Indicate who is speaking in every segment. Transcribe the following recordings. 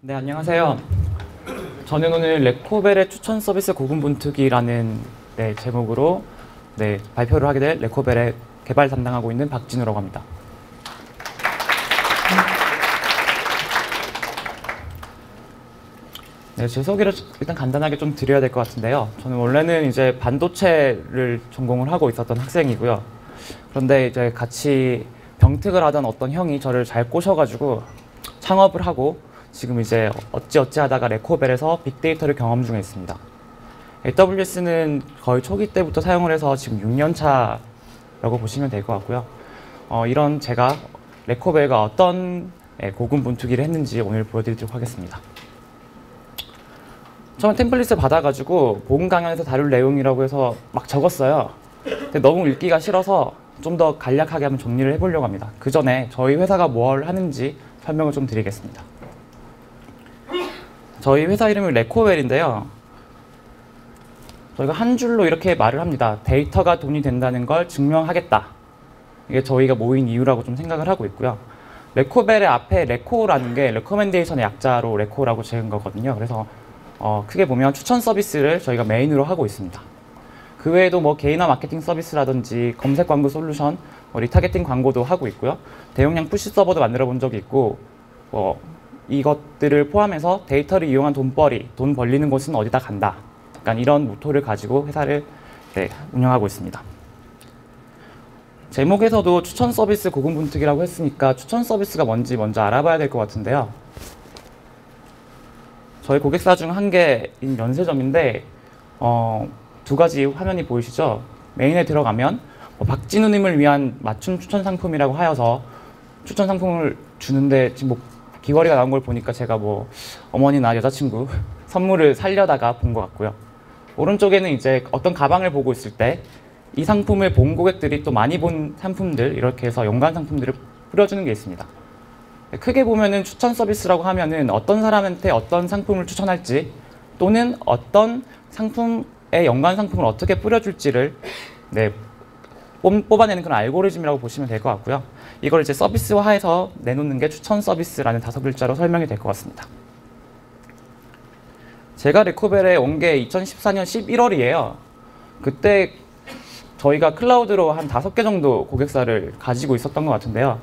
Speaker 1: 네, 안녕하세요. 저는 오늘 레코벨의 추천 서비스 고군분투기라는 제목으로 발표를 하게 될 레코벨의 개발 담당하고 있는 박진우라고 합니다. 네, 제 소개를 일단 간단하게 좀 드려야 될 것 같은데요. 저는 원래는 이제 반도체를 전공을 하고 있었던 학생이고요. 그런데 이제 같이 병특을 하던 어떤 형이 저를 잘 꼬셔가지고 창업을 하고 지금 이제 어찌어찌 하다가 레코벨에서 빅데이터를 경험 중에 있습니다. AWS는 거의 초기 때부터 사용을 해서 지금 6년 차라고 보시면 될 것 같고요. 이런 제가 레코벨과 어떤 고군분투기를 했는지 오늘 보여드리도록 하겠습니다. 처음 템플릿을 받아가지고 본 강연에서 다룰 내용이라고 해서 막 적었어요. 근데 너무 읽기가 싫어서 좀 더 간략하게 한번 정리를 해보려고 합니다. 그 전에 저희 회사가 뭘 하는지 설명을 좀 드리겠습니다. 저희 회사 이름은 레코벨인데요. 저희가 한 줄로 이렇게 말을 합니다. 데이터가 돈이 된다는 걸 증명하겠다. 이게 저희가 모인 이유라고 좀 생각을 하고 있고요. 레코벨의 앞에 레코라는 게 레코멘데이션의 약자로 레코라고 지은 거거든요. 그래서 크게 보면 추천 서비스를 저희가 메인으로 하고 있습니다. 그 외에도 뭐 개인화 마케팅 서비스라든지 검색 광고 솔루션, 리타게팅 광고도 하고 있고요. 대용량 푸시 서버도 만들어 본 적이 있고, 이것들을 포함해서 데이터를 이용한 돈벌이, 돈 벌리는 곳은 어디다 간다. 약간 이런 모토를 가지고 회사를 운영하고 있습니다. 제목에서도 추천 서비스 고군분투기라고 했으니까 추천 서비스가 뭔지 먼저 알아봐야 될 것 같은데요. 저희 고객사 중 한 개인 면세점인데 두 가지 화면이 보이시죠? 메인에 들어가면 박진우님을 위한 맞춤 추천 상품이라고 하여서 추천 상품을 주는데 지금 귀걸이가 나온 걸 보니까 제가 어머니나 여자친구 선물을 살려다가 본 것 같고요. 오른쪽에는 이제 어떤 가방을 보고 있을 때 이 상품을 본 고객들이 또 많이 본 상품들, 이렇게 해서 연관 상품들을 뿌려주는 게 있습니다. 크게 보면은 추천 서비스라고 하면은 어떤 사람한테 어떤 상품을 추천할지 또는 어떤 상품의 연관 상품을 어떻게 뿌려줄지를 뽑아내는 그런 알고리즘이라고 보시면 될 것 같고요. 이걸 이제 서비스화해서 내놓는 게 추천 서비스라는 5글자로 설명이 될 것 같습니다. 제가 레코벨에 온 게 2014년 11월이에요. 그때 저희가 클라우드로 한 5개 정도 고객사를 가지고 있었던 것 같은데요.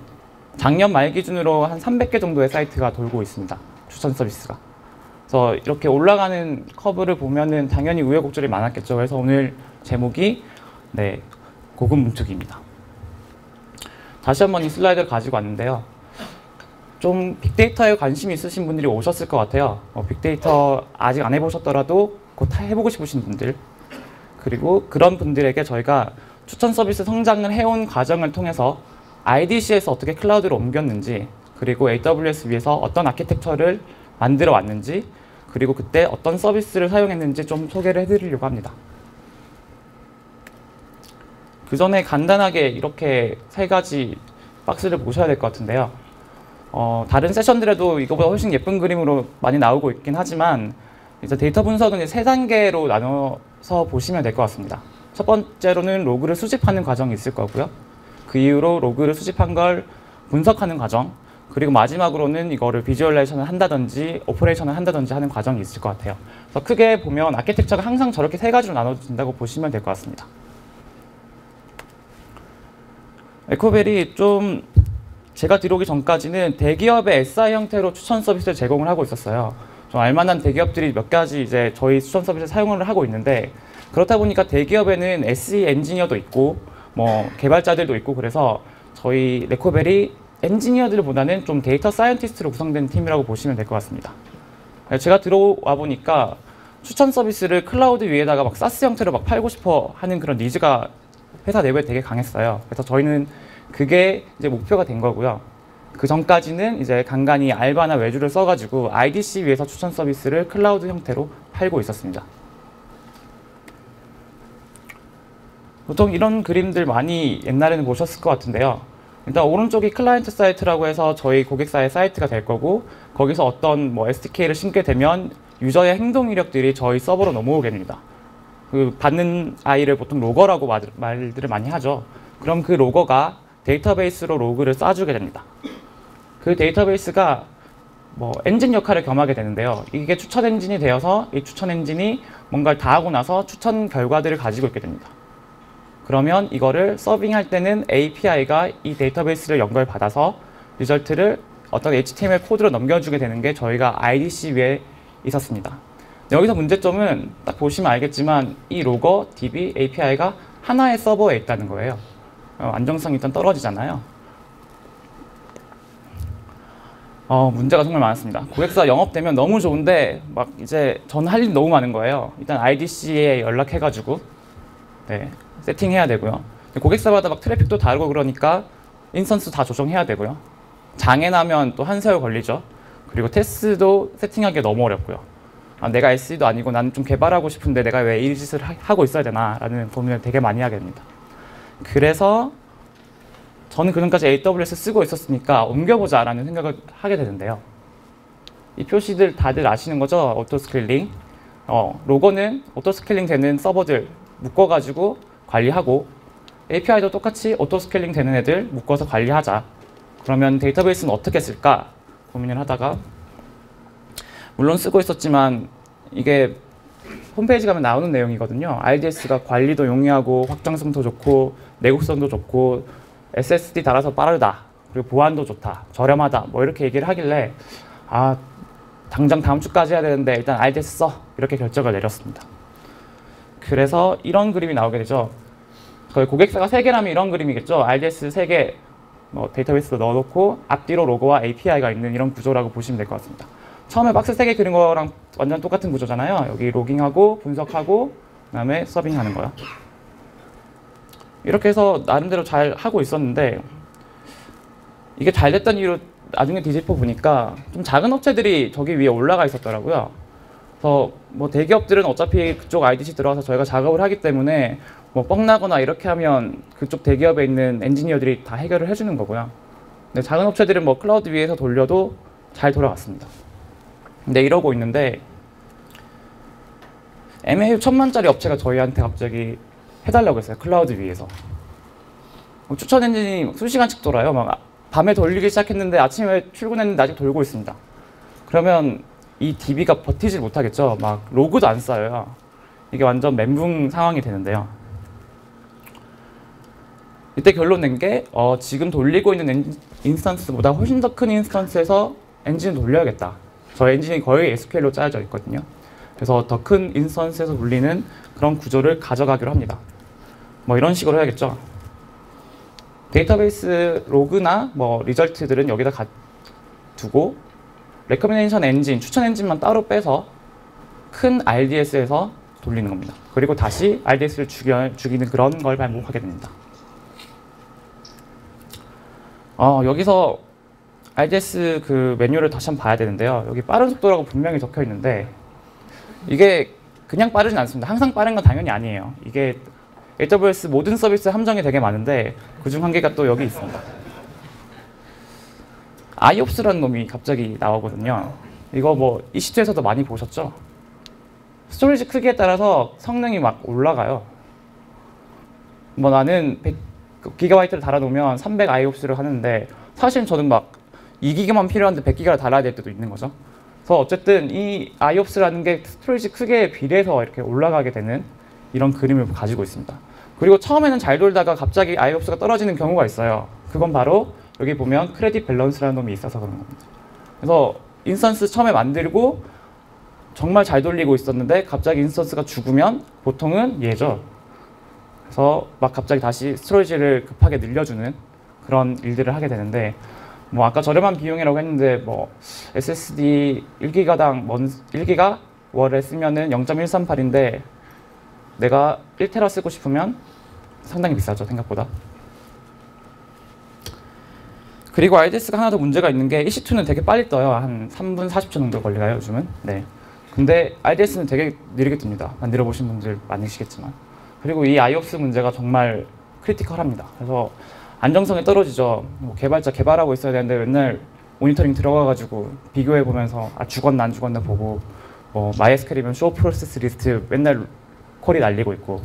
Speaker 1: 작년 말 기준으로 한 300개 정도의 사이트가 돌고 있습니다. 추천 서비스가. 그래서 이렇게 올라가는 커브를 보면은 당연히 우여곡절이 많았겠죠. 그래서 오늘 제목이 고군분투기입니다. 다시 한번 이 슬라이드를 가지고 왔는데요. 좀 빅데이터에 관심이 있으신 분들이 오셨을 것 같아요. 빅데이터 아직 안 해보셨더라도 곧 해보고 싶으신 분들, 그리고 그런 분들에게 저희가 추천 서비스 성장을 해온 과정을 통해서 IDC에서 어떻게 클라우드로 옮겼는지, 그리고 AWS 위에서 어떤 아키텍처를 만들어 왔는지, 그리고 그때 어떤 서비스를 사용했는지 좀 소개를 해드리려고 합니다. 그 전에 간단하게 이렇게 3가지 박스를 보셔야 될 것 같은데요. 다른 세션들에도 이거보다 훨씬 예쁜 그림으로 많이 나오고 있긴 하지만 이제 데이터 분석은 3단계로 나눠서 보시면 될 것 같습니다. 첫 번째로는 로그를 수집하는 과정이 있을 거고요. 그 이후로 로그를 수집한 걸 분석하는 과정, 그리고 마지막으로는 이거를 비주얼라이제이션을 한다든지 오퍼레이션을 한다든지 하는 과정이 있을 것 같아요. 그래서 크게 보면 아키텍처가 항상 저렇게 3가지로 나눠진다고 보시면 될 것 같습니다. 레코벨이 좀 제가 들어오기 전까지는 대기업의 SI 형태로 추천 서비스를 제공을 하고 있었어요. 좀 알만한 대기업들이 몇 가지 이제 저희 추천 서비스를 사용을 하고 있는데, 그렇다 보니까 대기업에는 SE 엔지니어도 있고 개발자들도 있고, 그래서 저희 레코벨이 엔지니어들보다는 좀 데이터 사이언티스트로 구성된 팀이라고 보시면 될 것 같습니다. 제가 들어와 보니까 추천 서비스를 클라우드 위에다가 막 사스 형태로 막 팔고 싶어 하는 그런 니즈가 회사 내부에 되게 강했어요. 그래서 저희는 그게 이제 목표가 된 거고요. 그 전까지는 이제 간간히 알바나 외주를 써가지고 IDC 위에서 추천 서비스를 클라우드 형태로 팔고 있었습니다. 보통 이런 그림들 많이 옛날에는 보셨을 것 같은데요. 일단 오른쪽이 클라이언트 사이트라고 해서 저희 고객사의 사이트가 될 거고, 거기서 어떤 SDK를 신게 되면 유저의 행동 이력들이 저희 서버로 넘어오게 됩니다. 그 받는 아이를 보통 로거라고 말들을 많이 하죠. 그럼 그 로거가 데이터베이스로 로그를 쌓아주게 됩니다. 그 데이터베이스가 뭐 엔진 역할을 겸하게 되는데요. 이게 추천 엔진이 되어서 이 추천 엔진이 뭔가를 다 하고 나서 추천 결과들을 가지고 있게 됩니다. 그러면 이거를 서빙할 때는 API가 이 데이터베이스를 연결받아서 리절트를 어떤 HTML 코드로 넘겨주게 되는 게 저희가 IDC 위에 있었습니다. 여기서 문제점은 딱 보시면 알겠지만 이 로거, DB, API가 하나의 서버에 있다는 거예요. 안정성이 일단 떨어지잖아요. 문제가 정말 많았습니다. 고객사 영업되면 너무 좋은데 막 이제 저는 할 일이 너무 많은 거예요. 일단 IDC에 연락해가지고 네, 세팅해야 되고요. 고객사마다 막 트래픽도 다르고 그러니까 인스턴스 다 조정해야 되고요. 장애 나면 또 한 세월 걸리죠. 그리고 테스트도 세팅하기 너무 어렵고요. 내가 SE도 아니고 나는 좀 개발하고 싶은데 내가 왜 이 짓을 하고 있어야 되나 라는 고민을 되게 많이 하게 됩니다. 그래서 저는 그전까지 AWS 쓰고 있었으니까 옮겨보자 라는 생각을 하게 되는데요. 이 표시들 다들 아시는 거죠? 오토스케일링. 로고는 오토스케일링 되는 서버들 묶어가지고 관리하고 API도 똑같이 오토스케일링 되는 애들 묶어서 관리하자. 그러면 데이터베이스는 어떻게 쓸까 고민을 하다가 물론 쓰고 있었지만 이게 홈페이지 가면 나오는 내용이거든요. RDS가 관리도 용이하고 확장성도 좋고 내구성도 좋고 SSD 달아서 빠르다. 그리고 보안도 좋다. 저렴하다. 뭐 이렇게 얘기를 하길래 당장 다음 주까지 해야 되는데 일단 RDS 써. 이렇게 결정을 내렸습니다. 그래서 이런 그림이 나오게 되죠. 거의 고객사가 3개라면 이런 그림이겠죠. RDS 3개 데이터베이스도 넣어놓고 앞뒤로 로고와 API가 있는 이런 구조라고 보시면 될 것 같습니다. 처음에 박스 3개 그린 거랑 완전 똑같은 구조잖아요. 여기 로깅하고 분석하고 그다음에 서빙하는 거요. 이렇게 해서 나름대로 잘 하고 있었는데 이게 잘 됐던 이유로 나중에 뒤집어 보니까 좀 작은 업체들이 저기 위에 올라가 있었더라고요. 그래서 뭐 대기업들은 어차피 그쪽 IDC 들어가서 저희가 작업을 하기 때문에 뭐 뻥나거나 이렇게 하면 그쪽 대기업에 있는 엔지니어들이 다 해결을 해주는 거고요. 근데 작은 업체들은 뭐 클라우드 위에서 돌려도 잘 돌아갔습니다. 근데 이러고 있는데 MAU 1000만짜리 업체가 저희한테 갑자기 해달라고 했어요. 클라우드 위에서. 추천 엔진이 수시간씩 돌아요. 막 밤에 돌리기 시작했는데 아침에 출근했는데 아직 돌고 있습니다. 그러면 이 DB가 버티질 못하겠죠. 막 로그도 안 쌓여요. 이게 완전 멘붕 상황이 되는데요. 이때 결론 낸 게 지금 돌리고 있는 인스턴스보다 훨씬 더 큰 인스턴스에서 엔진을 돌려야겠다. 저 엔진이 거의 SQL로 짜여져 있거든요. 그래서 더 큰 인스턴스에서 돌리는 그런 구조를 가져가기로 합니다. 뭐 이런 식으로 해야겠죠. 데이터베이스 로그나 뭐 리절트들은 여기다 두고 레커멘데이션 엔진, 추천 엔진만 따로 빼서 큰 RDS에서 돌리는 겁니다. 그리고 다시 RDS를 죽이는 그런 걸 반복하게 됩니다. 여기서 RDS 그 메뉴를 다시 한번 봐야 되는데요. 여기 빠른 속도라고 분명히 적혀 있는데 이게 그냥 빠르진 않습니다. 항상 빠른 건 당연히 아니에요. 이게 AWS 모든 서비스 함정이 되게 많은데 그중 한 개가 또 여기 있습니다. IOPS라는 놈이 갑자기 나오거든요. 이거 뭐 EC2에서도 많이 보셨죠? 스토리지 크기에 따라서 성능이 막 올라가요. 뭐 나는 100GB를 달아놓으면 300 IOPS를 하는데 사실 저는 막 2GB만 필요한데 100GB를 달아야 될 때도 있는 거죠. 그래서 어쨌든 이 IOPS라는 게 스토리지 크기에 비례해서 이렇게 올라가게 되는 이런 그림을 가지고 있습니다. 그리고 처음에는 잘 돌다가 갑자기 IOPS가 떨어지는 경우가 있어요. 그건 바로 여기 보면 크레딧 밸런스라는 놈이 있어서 그런 겁니다. 그래서 인스턴스 처음에 만들고 정말 잘 돌리고 있었는데 갑자기 인스턴스가 죽으면 보통은 얘죠. 그래서 막 갑자기 다시 스토리지를 급하게 늘려주는 그런 일들을 하게 되는데 뭐 아까 저렴한 비용이라고 했는데 뭐 SSD 1기가당 1기가 월에 쓰면은 0.138인데 내가 1테라 쓰고 싶으면 상당히 비싸죠, 생각보다. 그리고 RDS가 하나 더 문제가 있는 게 EC2는 되게 빨리 떠요. 한 3분 40초 정도 걸려요, 요즘은. 네. 근데 RDS는 되게 느리게 뜹니다. 만들어 보신 분들 많으시겠지만. 그리고 이 IOPS 문제가 정말 크리티컬합니다. 그래서 안정성이 떨어지죠. 뭐 개발자 개발하고 있어야 되는데 맨날 모니터링 들어가가지고 비교해 보면서 죽었나 안 죽었나 보고 뭐 MySQL이면 show process list 맨날 콜이 날리고 있고.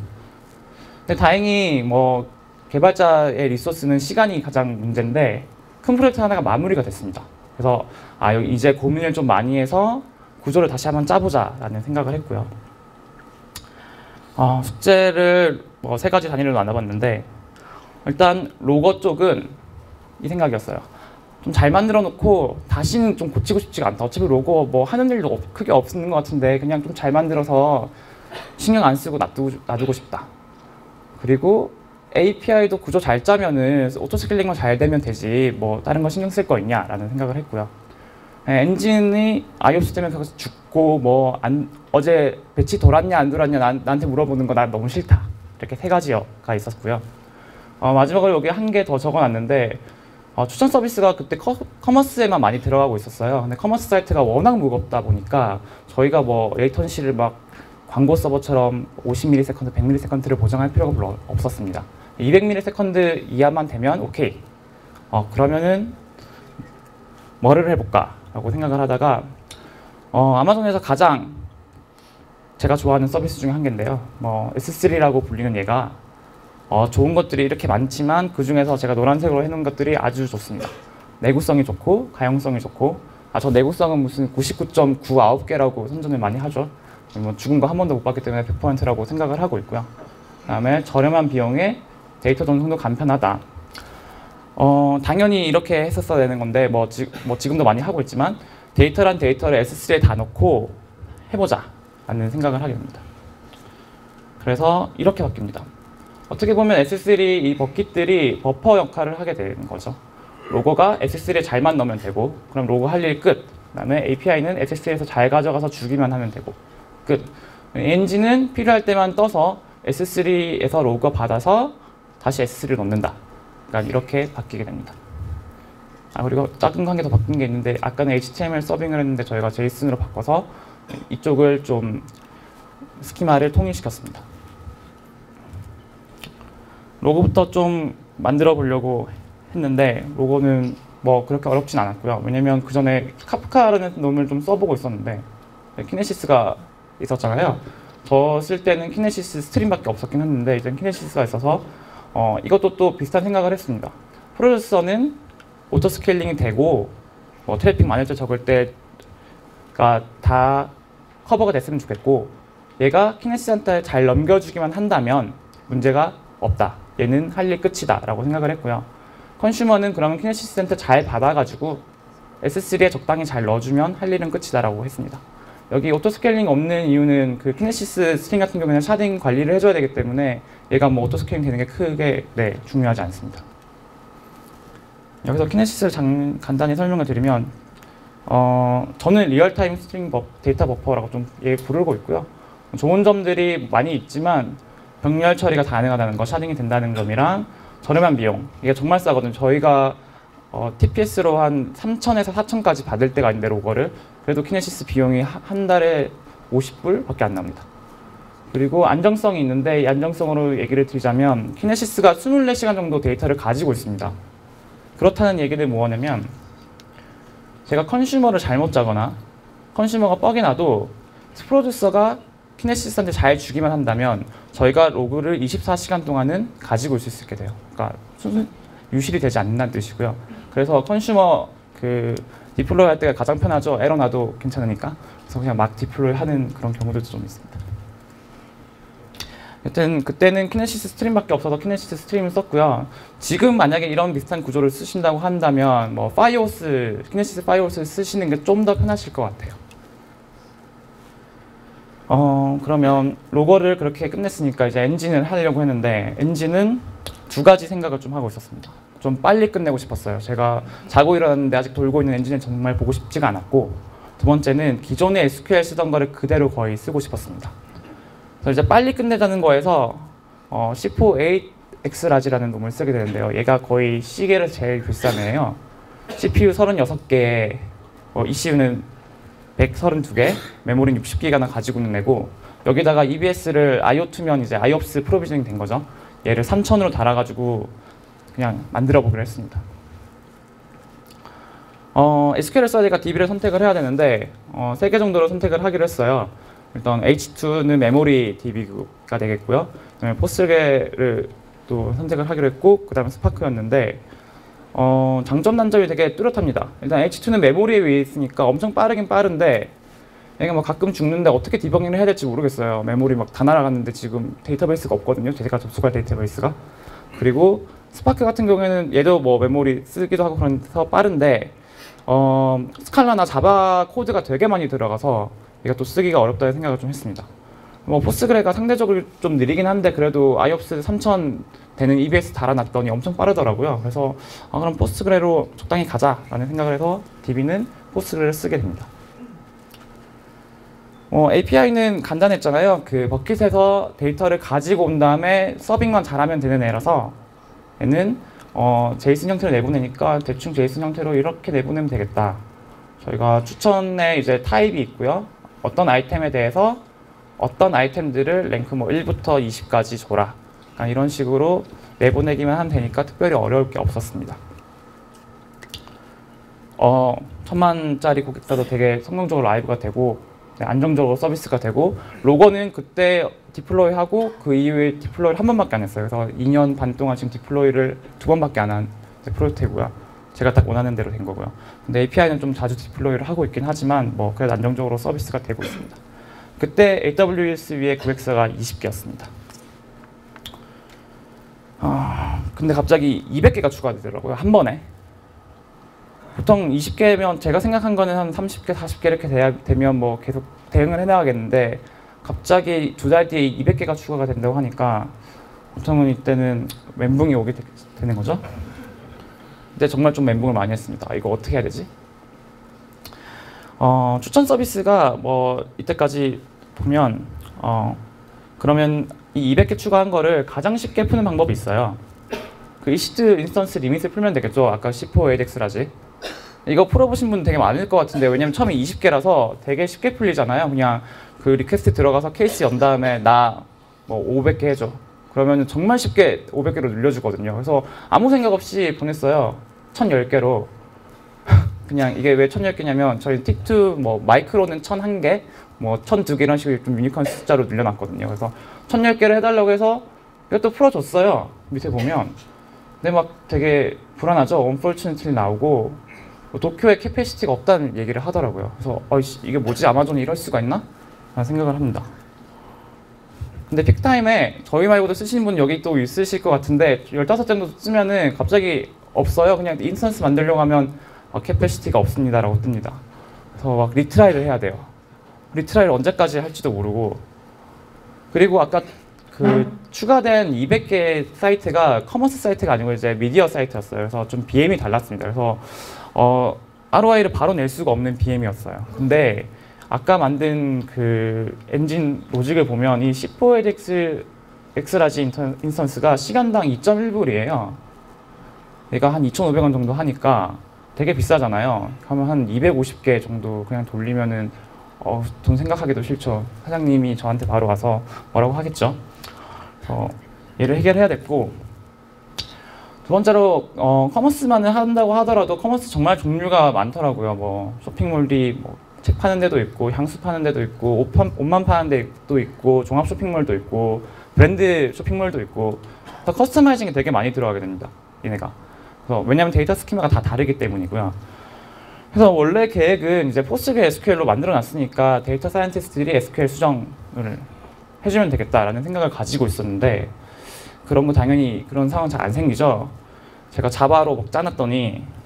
Speaker 1: 근데 다행히 뭐 개발자의 리소스는 시간이 가장 문제인데 큰 프로젝트 하나가 마무리가 됐습니다. 그래서 이제 고민을 좀 많이 해서 구조를 다시 한번 짜보자라는 생각을 했고요. 숙제를 뭐 3가지 단위로 나눠봤는데 일단 로고 쪽은 이 생각이었어요. 좀 잘 만들어 놓고 다시는 좀 고치고 싶지가 않다. 어차피 로고 뭐 하는 일도 크게 없는 것 같은데 그냥 좀 잘 만들어서 신경 안 쓰고 놔두고 싶다. 그리고 API도 구조 잘 짜면은 오토스케일링만 잘 되면 되지 뭐 다른 거 신경 쓸 거 있냐라는 생각을 했고요. 엔진이 iOS 때문에 계속 죽고 뭐 어제 배치 돌았냐 안 돌았냐 나한테 물어보는 거 나 너무 싫다. 이렇게 3가지가 있었고요. 마지막으로 여기 한 개 더 적어놨는데 추천 서비스가 그때 커머스에만 많이 들어가고 있었어요. 근데 커머스 사이트가 워낙 무겁다 보니까 저희가 뭐 레이턴시를 막 광고 서버처럼 50ms, 100ms를 보장할 필요가 별로 없었습니다. 200ms 이하만 되면 오케이. 그러면은 뭐를 해볼까? 라고 생각을 하다가 아마존에서 가장 제가 좋아하는 서비스 중에 한 개인데요. S3라고 불리는 얘가 좋은 것들이 이렇게 많지만 그 중에서 제가 노란색으로 해놓은 것들이 아주 좋습니다. 내구성이 좋고 가용성이 좋고 저 내구성은 무슨 99.99개라고 선전을 많이 하죠. 뭐 죽은 거 한 번도 못 봤기 때문에 100%라고 생각을 하고 있고요. 그다음에 저렴한 비용에 데이터 전송도 간편하다. 당연히 이렇게 했었어야 되는 건데 지금도 많이 하고 있지만 데이터란 데이터를 S3에 다 넣고 해보자 라는 생각을 하게 됩니다. 그래서 이렇게 바뀝니다. 어떻게 보면 S3 이 버킷들이 버퍼 역할을 하게 되는 거죠. 로고가 S3에 잘만 넣으면 되고 그럼 로고 할 일 끝. 그다음에 API는 S3에서 잘 가져가서 주기만 하면 되고 끝. 엔진은 필요할 때만 떠서 S3에서 로고 받아서 다시 S3를 넣는다. 그러니까 이렇게 바뀌게 됩니다. 그리고 작은 거 한 개 더 바뀐 게 있는데 아까는 HTML 서빙을 했는데 저희가 JSON으로 바꿔서 이쪽을 좀 스키마를 통일시켰습니다. 로고부터 좀 만들어 보려고 했는데 로고는 뭐 그렇게 어렵진 않았고요. 왜냐면 그 전에 카프카라는 놈을 좀 써보고 있었는데 키네시스가 있었잖아요. 저 쓸 때는 키네시스 스트림밖에 없었긴 했는데 이제 키네시스가 있어서 이것도 또 비슷한 생각을 했습니다. 프로듀서는 오토 스케일링이 되고 트래픽 많을 때 적을 때가 다 커버가 됐으면 좋겠고 얘가 키네시스한테 잘 넘겨주기만 한다면 문제가 없다. 얘는 할 일 끝이다 라고 생각을 했고요. 컨슈머는 그러면 키네시스한테 잘 받아가지고 S3에 적당히 잘 넣어주면 할 일은 끝이다 라고 했습니다. 여기 오토 스케일링 없는 이유는 그 키네시스 스트링 같은 경우에는 샤딩 관리를 해줘야 되기 때문에 얘가 뭐 오토 스케일링 되는 게 크게 중요하지 않습니다. 여기서 키네시스를 간단히 설명을 드리면 저는 리얼타임 스트링 데이터 버퍼라고 좀 부르고 있고요. 좋은 점들이 많이 있지만 병렬 처리가 가능하다는 거, 샤딩이 된다는 점이랑 저렴한 비용. 이게 정말 싸거든요. 저희가 TPS로 한 3,000에서 4,000까지 받을 때가 있는데 로거를 그래도 키네시스 비용이 한 달에 50불밖에 안 납니다. 그리고 안정성이 있는데 이 안정성으로 얘기를 드리자면 키네시스가 24시간 정도 데이터를 가지고 있습니다. 그렇다는 얘기는 뭐냐면 제가 컨슈머를 잘못 짜거나 컨슈머가 뻑이 나도 프로듀서가 키네시스한테 잘 주기만 한다면 저희가 로그를 24시간 동안은 가지고 있을 수 있게 돼요. 그러니까 유실이 되지 않는다는 뜻이고요. 그래서 컨슈머 디플로이 할 때가 가장 편하죠. 에러 나도 괜찮으니까. 그래서 그냥 막 디플로이 하는 그런 경우들도 좀 있습니다. 여튼 그때는 키네시스 스트림밖에 없어서 키네시스 스트림을 썼고요. 지금 만약에 이런 비슷한 구조를 쓰신다고 한다면 키네시스 파이오스를 쓰시는 게 좀 더 편하실 것 같아요. 그러면 로고를 그렇게 끝냈으니까 이제 엔진을 하려고 했는데 엔진은 2가지 생각을 좀 하고 있었습니다. 좀 빨리 끝내고 싶었어요. 제가 자고 일어났는데 아직 돌고 있는 엔진을 정말 보고 싶지가 않았고 두 번째는 기존의 SQL 쓰던 거를 그대로 거의 쓰고 싶었습니다. 그래서 이제 빨리 끝내자는 거에서 C4-8X라지라는 놈을 쓰게 되는데요. 얘가 거의 C계에서 제일 비싼 애예요. CPU 36개, ECU는 132개, 메모리는 60기가나 가지고 있는 애고 여기다가 EBS를 IO2면 이제 IOPS 프로비저닝 된 거죠. 얘를 3000으로 달아가지고 그냥 만들어 보기로 했습니다. SQL 스터디가 DB를 선택을 해야 되는데 3개 정도로 선택을 하기로 했어요. 일단 H2는 메모리 DB가 되겠고요. 그다음에 포스게를 또 선택을 하기로 했고 그 다음에 스파크였는데 장점 단점이 되게 뚜렷합니다. 일단 H2는 메모리에 위에 있으니까 엄청 빠르긴 빠른데 얘가 뭐 가끔 죽는데 어떻게 디버깅을 해야 될지 모르겠어요. 메모리 막 다 날아갔는데 지금 데이터베이스가 없거든요. 제가 접속할 데이터베이스가. 그리고 스파크 같은 경우에는 얘도 뭐 메모리 쓰기도 하고 그래서 빠른데 스칼라나 자바 코드가 되게 많이 들어가서 얘가 또 쓰기가 어렵다는 생각을 좀 했습니다. 뭐 포스그레가 상대적으로 좀 느리긴 한데 그래도 IOPS 3000 되는 EBS 달아놨더니 엄청 빠르더라고요. 그래서 그럼 포스그레로 적당히 가자라는 생각을 해서 DB는 포스그레를 쓰게 됩니다. API는 간단했잖아요. 그 버킷에서 데이터를 가지고 온 다음에 서빙만 잘하면 되는 애라서 얘는 제이슨 형태로 내보내니까 대충 제이슨 형태로 이렇게 내보내면 되겠다. 저희가 추천에 이제 타입이 있고요. 어떤 아이템에 대해서 어떤 아이템들을 랭크 뭐 1부터 20까지 줘라. 그러니까 이런 식으로 내보내기만 하면 되니까 특별히 어려울 게 없었습니다. 1000만짜리 고객사도 되게 성공적으로 라이브가 되고 안정적으로 서비스가 되고 로거는 그때 디플로이 하고 그 이후에 디플로이를 한 번밖에 안 했어요. 그래서 2년 반 동안 지금 디플로이를 2번밖에 안 한 프로젝트고요. 제가 딱 원하는 대로 된 거고요. 근데 API는 좀 자주 디플로이를 하고 있긴 하지만 뭐 그래도 안정적으로 서비스가 되고 있습니다. 그때 AWS 위에 고객사가 20개였습니다. 근데 갑자기 200개가 추가되더라고요. 한 번에. 보통 20개면 제가 생각한 거는 한 30개, 40개 이렇게 되면 뭐 계속 대응을 해나가겠는데 갑자기 2달 뒤에 200개가 추가가 된다고 하니까 보통은 이때는 멘붕이 오게 되는 거죠. 근데 정말 좀 멘붕을 많이 했습니다. 이거 어떻게 해야 되지? 추천 서비스가 뭐 이때까지 보면 그러면 이 200개 추가한 거를 가장 쉽게 푸는 방법이 있어요. 그 이시드 인스턴스 리밋을 풀면 되겠죠. 아까 C4 ADX라지. 이거 풀어보신 분 되게 많을 것 같은데 왜냐면 처음에 20개라서 되게 쉽게 풀리잖아요. 그냥 그 리퀘스트 들어가서 케이스 연 다음에 나 뭐 500개 해줘. 그러면 정말 쉽게 500개로 늘려주거든요. 그래서 아무 생각 없이 보냈어요. 1010개로. 그냥 이게 왜 1010개냐면 저희 틱2 뭐 마이크로는 1001개, 뭐 1002개 이런 식으로 좀 유니콘 숫자로 늘려놨거든요. 그래서 1010개를 해달라고 해서 이것도 풀어줬어요. 밑에 보면. 근데 막 되게 불안하죠. unfortunately 나오고 도쿄에 캐패시티가 없다는 얘기를 하더라고요. 그래서 이게 뭐지? 아마존이 이럴 수가 있나? 라는 생각을 합니다. 근데 픽타임에 저희 말고도 쓰시는 분 여기 또 있으실 것 같은데 15장 정도 쓰면은 갑자기 없어요. 그냥 인스턴스 만들려고 하면 캐패시티가 없습니다 라고 뜹니다. 그래서 막 리트라이를 해야 돼요. 리트라이를 언제까지 할지도 모르고. 그리고 아까 그 추가된 200개 사이트가 커머스 사이트가 아니고 이제 미디어 사이트였어요. 그래서 좀 BM이 달랐습니다. 그래서 ROI를 바로 낼 수가 없는 BM이었어요. 근데 아까 만든 그 엔진 로직을 보면 이 C4ADX 엑스라지 인스턴스가 시간당 2.1불이에요. 얘가 한 2,500원 정도 하니까 되게 비싸잖아요. 그러면 한 250개 정도 그냥 돌리면은 돈 생각하기도 싫죠. 사장님이 저한테 바로 와서 뭐라고 하겠죠. 얘를 해결해야 됐고, 두 번째로 커머스만을 한다고 하더라도 커머스 정말 종류가 많더라고요. 뭐 쇼핑몰이 뭐 책 파는 데도 있고 향수 파는 데도 있고 옷만 파는 데도 있고 종합 쇼핑몰도 있고 브랜드 쇼핑몰도 있고 커스터마이징이 되게 많이 들어가게 됩니다. 얘네가. 그래서 왜냐하면 데이터 스키마가 다 다르기 때문이고요. 그래서 원래 계획은 이제 포스그레 SQL로 만들어 놨으니까 데이터 사이언티스트들이 SQL 수정을 해주면 되겠다라는 생각을 가지고 있었는데 그런 거 당연히 그런 상황 잘 안 생기죠. 제가 자바로 막 짜놨더니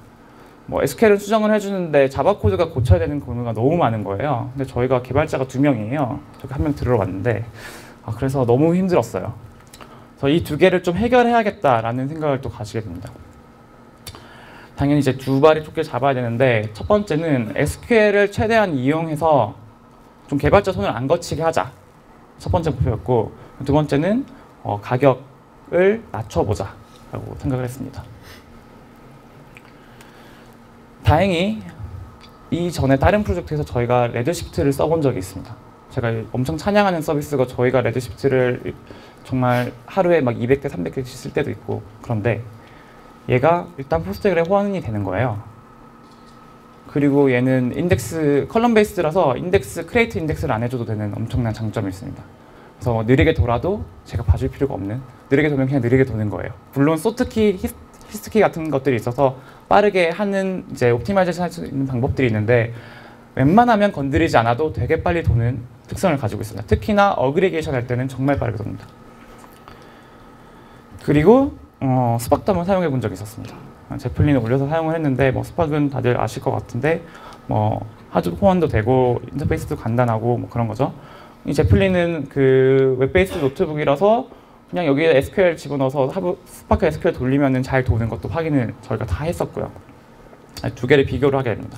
Speaker 1: 뭐 SQL은 수정을 해주는데 자바 코드가 고쳐야 되는 경우가 너무 많은 거예요. 근데 저희가 개발자가 2명이에요. 저기 한 명 들어왔는데 그래서 너무 힘들었어요. 그래서 이 두 개를 좀 해결해야겠다라는 생각을 또 가지게 됩니다. 당연히 이제 두 발의 토끼를 잡아야 되는데 첫 번째는 SQL을 최대한 이용해서 좀 개발자 손을 안 거치게 하자. 첫 번째 목표였고 두 번째는 가격을 낮춰보자 라고 생각을 했습니다. 다행히 이전에 다른 프로젝트에서 저희가 레드시프트를 써본 적이 있습니다. 제가 엄청 찬양하는 서비스가 저희가 레드시프트를 정말 하루에 막 200개, 300개씩 쓸 때도 있고 그런데 얘가 일단 포스트그레 호환이 되는 거예요. 그리고 얘는 인덱스 컬럼 베이스라서 인덱스 크리에이트 인덱스를 안 해줘도 되는 엄청난 장점이 있습니다. 그래서 느리게 돌아도 제가 봐줄 필요가 없는 느리게 돌면 그냥 느리게 도는 거예요. 물론 소트키 피스키 같은 것들이 있어서 빠르게 하는 이제 옵티마이제이션 할 수 있는 방법들이 있는데 웬만하면 건드리지 않아도 되게 빨리 도는 특성을 가지고 있습니다. 특히나 어그리게이션 할 때는 정말 빠르게 돕니다. 그리고 스팍도 한번 사용해 본 적이 있었습니다. 제플린을 올려서 사용을 했는데 뭐 스팍은 다들 아실 것 같은데 뭐 하드 호환도 되고 인터페이스도 간단하고 뭐 그런 거죠. 이 제플린은 그 웹베이스 노트북이라서 그냥 여기에 SQL 집어넣어서 스파크 SQL 돌리면은 잘 도는 것도 확인을 저희가 다 했었고요. 두 개를 비교를 하게 됩니다.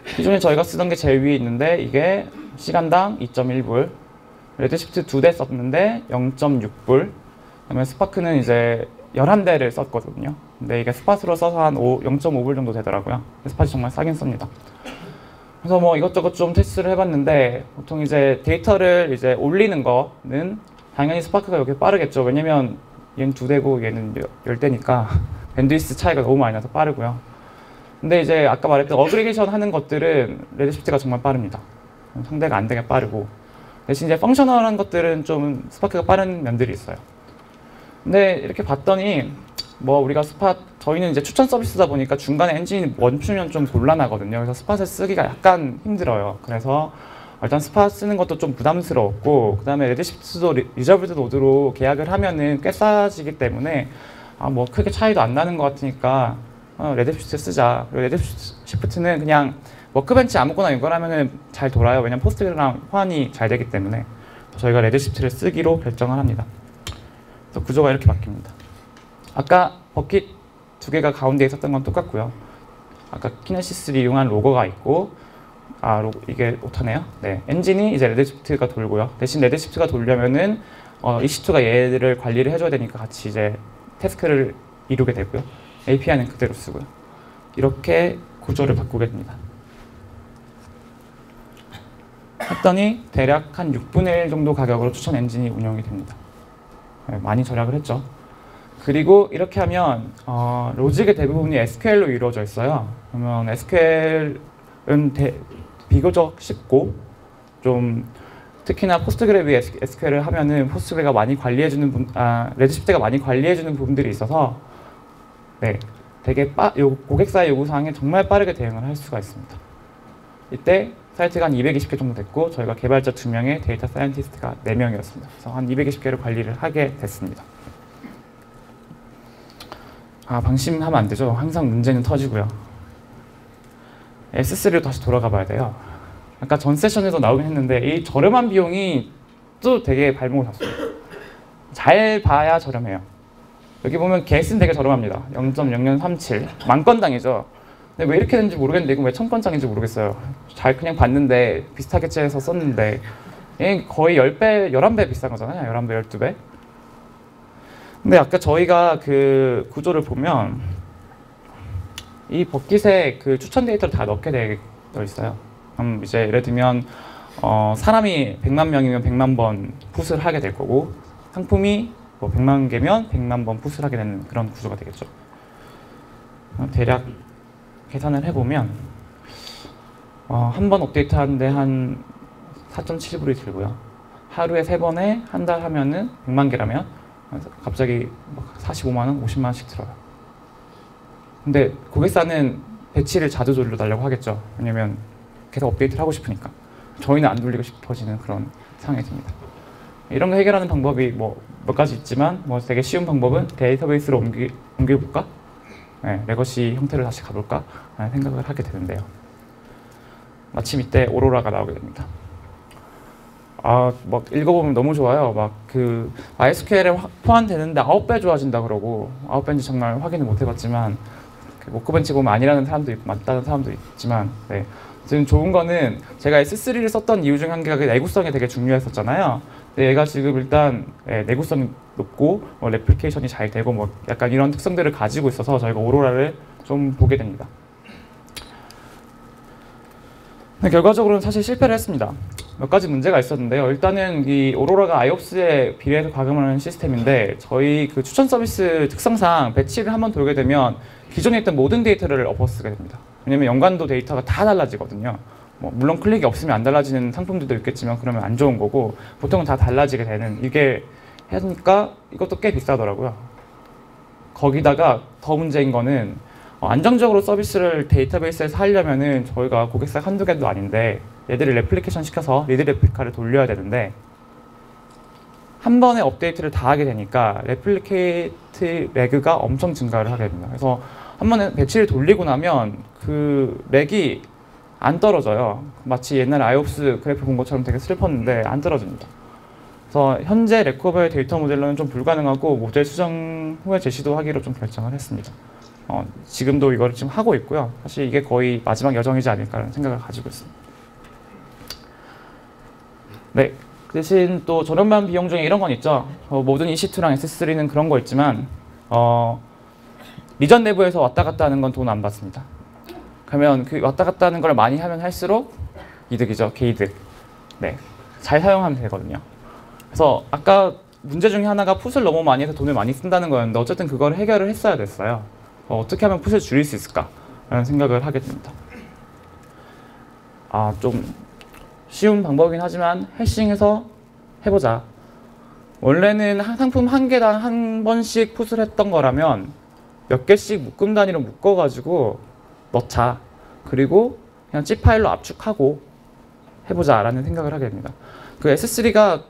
Speaker 1: 기존에 저희가 쓰던 게 제일 위에 있는데 이게 시간당 2.1불, 레드시프트 2대 썼는데 0.6불, 그다음에 스파크는 이제 11대를 썼거든요. 근데 이게 스팟으로 써서 한 0.5불 정도 되더라고요. 스팟이 정말 싸긴 쌉니다. 그래서 뭐 이것저것 좀 테스트를 해봤는데 보통 이제 데이터를 이제 올리는 거는 당연히 스파크가 이렇게 빠르겠죠. 왜냐면 얘는 2대고 얘는 10대니까 밴드위스 차이가 너무 많이 나서 빠르고요. 근데 이제 아까 말했던 어그리게이션 하는 것들은 레드시프트가 정말 빠릅니다. 상대가 안 되게 빠르고 대신 이제 펑셔널한 것들은 좀 스파크가 빠른 면들이 있어요. 근데 이렇게 봤더니 뭐 우리가 저희는 이제 추천 서비스다 보니까 중간에 엔진이 멈추면 좀 곤란하거든요. 그래서 스팟을 쓰기가 약간 힘들어요. 그래서 일단 스팟 쓰는 것도 좀 부담스러웠고 그 다음에 레드시프트도 리저브드 노드로 계약을 하면은 꽤 싸지기 때문에 뭐 크게 차이도 안 나는 것 같으니까 레드시프트 쓰자. 그리고 레드시프트는 그냥 워크벤치 아무거나 연결하면은 잘 돌아요. 왜냐면 포스트랑 호환이 잘 되기 때문에 저희가 레드시프트를 쓰기로 결정을 합니다. 그래서 구조가 이렇게 바뀝니다. 아까 버킷 두 개가 가운데 있었던 건 똑같고요. 아까 키네시스를 이용한 로고가 있고 이게 오타네요. 네, 엔진이 이제 레드시프트가 돌고요. 대신 레드시프트가 돌려면은 EC2가 얘를 관리를 해줘야 되니까 같이 이제 태스크를 이루게 되고요. API는 그대로 쓰고요. 이렇게 구조를 바꾸게 됩니다. 했더니 대략 한 6분의 1 정도 가격으로 추천 엔진이 운영이 됩니다. 네, 많이 절약을 했죠. 그리고 이렇게 하면 로직의 대부분이 SQL로 이루어져 있어요. 그러면 SQL은 비교적 쉽고 좀 특히나 포스트그래비 SQL을 하면은 포스트그래가 많이 관리해주는 레드시프트가 많이 관리해주는 부분들이 있어서 네, 되게 고객사의 요구사항에 정말 빠르게 대응을 할 수가 있습니다. 이때 사이트가 한 220개 정도 됐고 저희가 개발자 2명에 데이터 사이언티스트가 4명이었습니다. 그래서 한 220개를 관리를 하게 됐습니다. 방심하면 안 되죠. 항상 문제는 터지고요. S3로 다시 돌아가 봐야 돼요. 아까 전 세션에도 나오긴 했는데 이 저렴한 비용이 또 되게 발목을 잡습니다. 잘 봐야 저렴해요. 여기 보면 겟은 되게 저렴합니다. 0.0037 만건당이죠. 근데 왜 이렇게 되는지 모르겠는데 이건 왜 1000건장인지 모르겠어요. 잘 그냥 봤는데 비슷하게 해서 썼는데 거의 10배, 11배 비싼 거잖아요. 11배, 12배. 근데 아까 저희가 그 구조를 보면 이 버킷에 그 추천 데이터를 다 넣게 되어 있어요. 그럼 이제 예를 들면 사람이 100만 명이면 100만 번 풋을 하게 될 거고 상품이 뭐 100만 개면 100만 번 풋을 하게 되는 그런 구조가 되겠죠. 대략 계산을 해보면 한 번 업데이트 하는데 한 4.7불이 들고요. 하루에 3번에 한 달 하면은 100만 개라면 갑자기 45만 원, 50만 원씩 들어요. 근데 고객사는 배치를 자주 돌려달라고 하겠죠. 왜냐면 계속 업데이트를 하고 싶으니까. 저희는 안 돌리고 싶어지는 그런 상황이 됩니다. 이런 거 해결하는 방법이 뭐 몇 가지 있지만 뭐 되게 쉬운 방법은 데이터베이스로 옮겨볼까? 네, 레거시 형태를 다시 가볼까? 생각을 하게 되는데요. 마침 이때 오로라가 나오게 됩니다. 막 읽어보면 너무 좋아요. 막 그 MySQL에 포함되는데 9배 좋아진다 그러고 9배인지 정말 확인을 못 해봤지만 워크벤치 보면 아니라는 사람도 있고 맞다는 사람도 있지만 네. 지금 좋은 거는 제가 S3를 썼던 이유 중 한 개가 내구성이 되게 중요했었잖아요. 근데 얘가 지금 일단 내구성이 높고 레플리케이션이 잘 되고 뭐 약간 이런 특성들을 가지고 있어서 저희가 오로라를 좀 보게 됩니다. 근데 결과적으로는 사실 실패를 했습니다. 몇 가지 문제가 있었는데요. 일단은 이 오로라가 IOPS에 비례해서 과금하는 시스템인데 저희 그 추천 서비스 특성상 배치를 한번 돌게 되면 기존에 있던 모든 데이터를 엎어쓰게 됩니다. 왜냐면 연관도 데이터가 다 달라지거든요. 뭐 물론 클릭이 없으면 안 달라지는 상품들도 있겠지만 그러면 안 좋은 거고 보통은 다 달라지게 되는 이게 하니까 이것도 꽤 비싸더라고요. 거기다가 더 문제인 거는 안정적으로 서비스를 데이터베이스에서 하려면은 저희가 고객사 한두 개도 아닌데 얘들을 레플리케이션 시켜서 리드 레플리카를 돌려야 되는데 한 번에 업데이트를 다 하게 되니까 레플리케이트 레그가 엄청 증가를 하게 됩니다. 그래서 한 번에 배치를 돌리고 나면 그 렉이 안 떨어져요. 마치 옛날 아이옵스 그래프 본 것처럼 되게 슬펐는데 안 떨어집니다. 그래서 현재 레코버의 데이터 모델로는 좀 불가능하고 모델 수정 후에 재시도 하기로 좀 결정을 했습니다. 지금도 이거를 지금 하고 있고요. 사실 이게 거의 마지막 여정이지 않을까라는 생각을 가지고 있습니다. 네, 그 대신 또 저렴한 비용 중에 이런 건 있죠. 모든 EC2랑 S3는 그런 거 있지만 리전 내부에서 왔다 갔다 하는 건 돈 안 받습니다. 그러면 그 왔다 갔다 하는 걸 많이 하면 할수록 이득이죠. 개이득. 네, 잘 사용하면 되거든요. 그래서 아까 문제 중에 하나가 풋을 너무 많이 해서 돈을 많이 쓴다는 거였는데 어쨌든 그걸 해결을 했어야 됐어요. 어떻게 하면 풋을 줄일 수 있을까? 라는 생각을 하게 됩니다. 좀 쉬운 방법이긴 하지만 해싱해서 해보자. 원래는 상품 한 개당 한 번씩 풋을 했던 거라면 몇 개씩 묶음 단위로 묶어가지고 넣자. 그리고 그냥 집 파일로 압축하고 해보자 라는 생각을 하게 됩니다. 그 S3가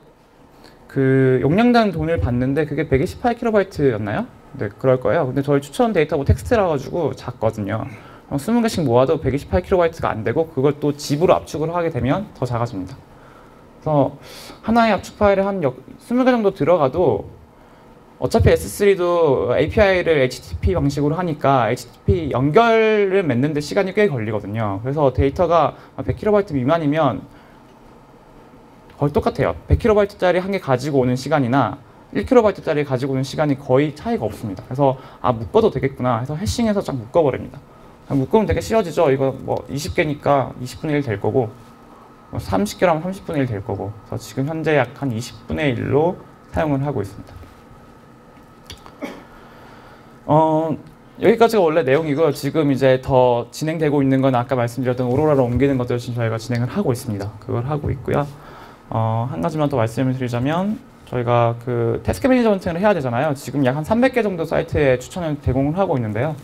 Speaker 1: 그 용량당 돈을 받는데 그게 128KB였나요? 네, 그럴 거예요. 근데 저희 추천 데이터가 텍스트라 가지고 작거든요. 20개씩 모아도 128KB가 안 되고 그걸 또 집으로 압축을 하게 되면 더 작아집니다. 그래서 하나의 압축 파일에 한 20개 정도 들어가도 어차피 S3도 API를 HTTP 방식으로 하니까 HTTP 연결을 맺는 데 시간이 꽤 걸리거든요. 그래서 데이터가 100KB 미만이면 거의 똑같아요. 100KB짜리 한 개 가지고 오는 시간이나 1KB짜리 가지고 오는 시간이 거의 차이가 없습니다. 그래서 묶어도 되겠구나 해서 해싱해서 쫙 묶어버립니다. 묶으면 되게 쉬워지죠. 이거 뭐 20개니까 20분의 1 될 거고 30개라면 30분의 1 될 거고 그래서 지금 현재 약 한 20분의 1로 사용을 하고 있습니다. 여기까지가 원래 내용이고요. 지금 이제 더 진행되고 있는 건 아까 말씀드렸던 오로라로 옮기는 것들을 지금 저희가 진행을 하고 있습니다. 그걸 하고 있고요. 한 가지만 더 말씀을 드리자면 저희가 그 태스크 매니저먼트를 해야 되잖아요. 지금 약 한 300개 정도 사이트에 추천을 제공을 하고 있는데요.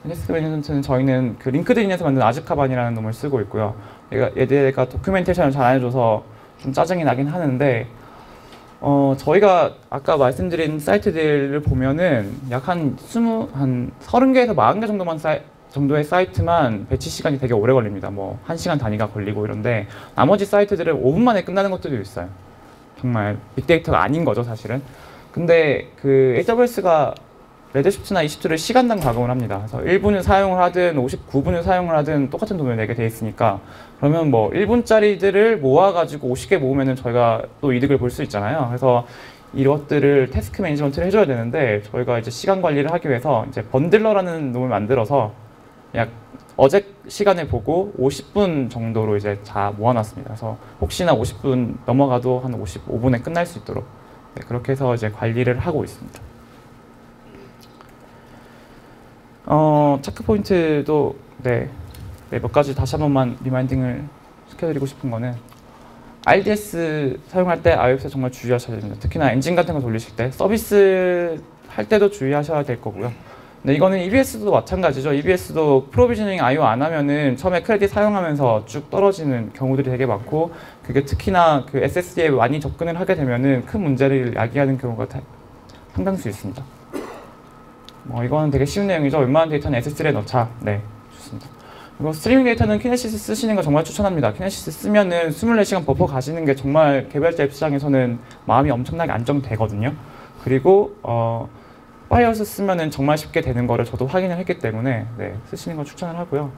Speaker 1: 태스크 매니저먼트는 저희는 그 링크드인에서 만든 아즈카반이라는 놈을 쓰고 있고요. 얘가 도큐멘테이션을 잘 안 해줘서 좀 짜증이 나긴 하는데 저희가 아까 말씀드린 사이트들을 보면은 약 한 30개에서 40개 정도의 사이트만 배치 시간이 되게 오래 걸립니다. 뭐 1시간 단위가 걸리고 이런데 나머지 사이트들은 5분 만에 끝나는 것들도 있어요. 정말 빅데이터가 아닌 거죠, 사실은. 근데 그 AWS가 레드시프트나 이시프트를 시간당 가공을 합니다. 그래서 1분을 사용을 하든 59분을 사용을 하든 똑같은 돈을 내게 돼 있으니까 그러면 뭐 1분짜리들을 모아가지고 50개 모으면은 저희가 또 이득을 볼 수 있잖아요. 그래서 이것들을 태스크 매니지먼트를 해줘야 되는데 저희가 이제 시간 관리를 하기 위해서 이제 번들러라는 놈을 만들어서 약 어제 시간을 보고 50분 정도로 이제 다 모아놨습니다. 그래서 혹시나 50분 넘어가도 한 55분에 끝날 수 있도록 그렇게 해서 이제 관리를 하고 있습니다. 체크 포인트도 몇 가지 다시 한 번만 리마인딩을 시켜드리고 싶은 거는 RDS 사용할 때 iOS에 정말 주의하셔야 됩니다. 특히나 엔진 같은 거 돌리실 때 서비스 할 때도 주의하셔야 될 거고요. 근데 이거는 EBS도 마찬가지죠. EBS도 프로비저닝 IO 안 하면은 처음에 크레딧 사용하면서 쭉 떨어지는 경우들이 되게 많고 그게 특히나 그 SSD에 많이 접근을 하게 되면은 큰 문제를 야기하는 경우가 상당수 있습니다. 이거는 되게 쉬운 내용이죠. 웬만한 데이터는 S3에 넣자. 네, 좋습니다. 그리고 스트리밍 데이터는 키네시스 쓰시는 거 정말 추천합니다. 키네시스 쓰면은 24시간 버퍼 가시는 게 정말 개발자 입장에서는 마음이 엄청나게 안정되거든요. 그리고 파이어스 쓰면은 정말 쉽게 되는 거를 저도 확인을 했기 때문에 쓰시는 거 추천을 하고요.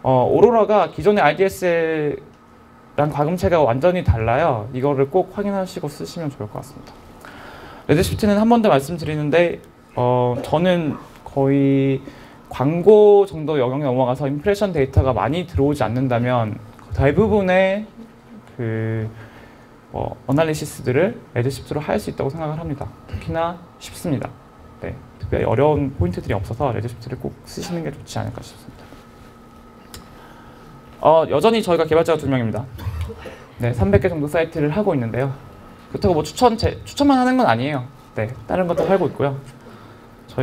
Speaker 1: 오로라가 기존의 RDS랑 과금체가 완전히 달라요. 이거를 꼭 확인하시고 쓰시면 좋을 것 같습니다. 레드시프트는 한 번 더 말씀드리는데 저는 거의 광고 정도 영역에 넘어가서 임프레션 데이터가 많이 들어오지 않는다면 대부분의 그 어널리시스들을 레드시프트로 할 수 있다고 생각을 합니다. 특히나 쉽습니다. 특별히 어려운 포인트들이 없어서 레드시프트를 꼭 쓰시는 게 좋지 않을까 싶습니다. 여전히 저희가 개발자가 2명입니다. 300개 정도 사이트를 하고 있는데요. 그렇다고 뭐 추천만 하는 건 아니에요. 다른 것도 하고 있고요.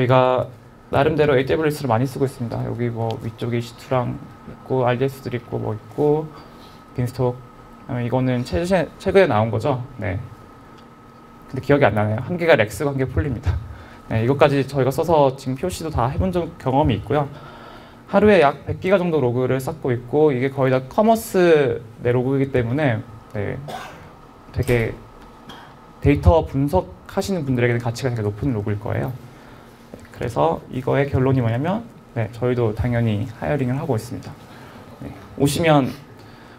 Speaker 1: 저희가 나름대로 AWS를 많이 쓰고 있습니다. 여기 뭐 위쪽에 EC2랑 있고 RDS도 있고 뭐 있고 빈스톡. 이거는 최근에 나온 거죠. 네. 근데 기억이 안 나네요. 한 개가 렉스고 한 개 풀립니다. 네, 이것까지 저희가 써서 지금 POC도 다 해본 경험이 있고요. 하루에 약 100기가 정도 로그를 쌓고 있고 이게 거의 다 커머스 내 로그이기 때문에 네, 되게 데이터 분석하시는 분들에게는 가치가 되게 높은 로그일 거예요. 네, 그래서 이거의 결론이 뭐냐면 네, 저희도 당연히 하이어링을 하고 있습니다. 네, 오시면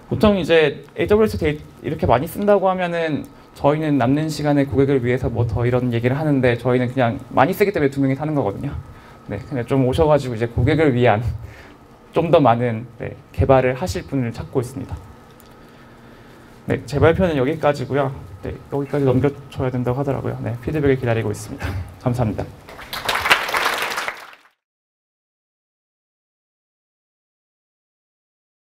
Speaker 1: 보통 이제 AWS 이렇게 많이 쓴다고 하면은 저희는 남는 시간에 고객을 위해서 뭐 더 이런 얘기를 하는데 저희는 그냥 많이 쓰기 때문에 2명이 타는 거거든요. 네, 근데 좀 오셔가지고 이제 고객을 위한 좀 더 많은 네, 개발을 하실 분을 찾고 있습니다. 네, 제 발표는 여기까지고요. 네, 여기까지 넘겨줘야 된다고 하더라고요. 네, 피드백을 기다리고 있습니다. 감사합니다.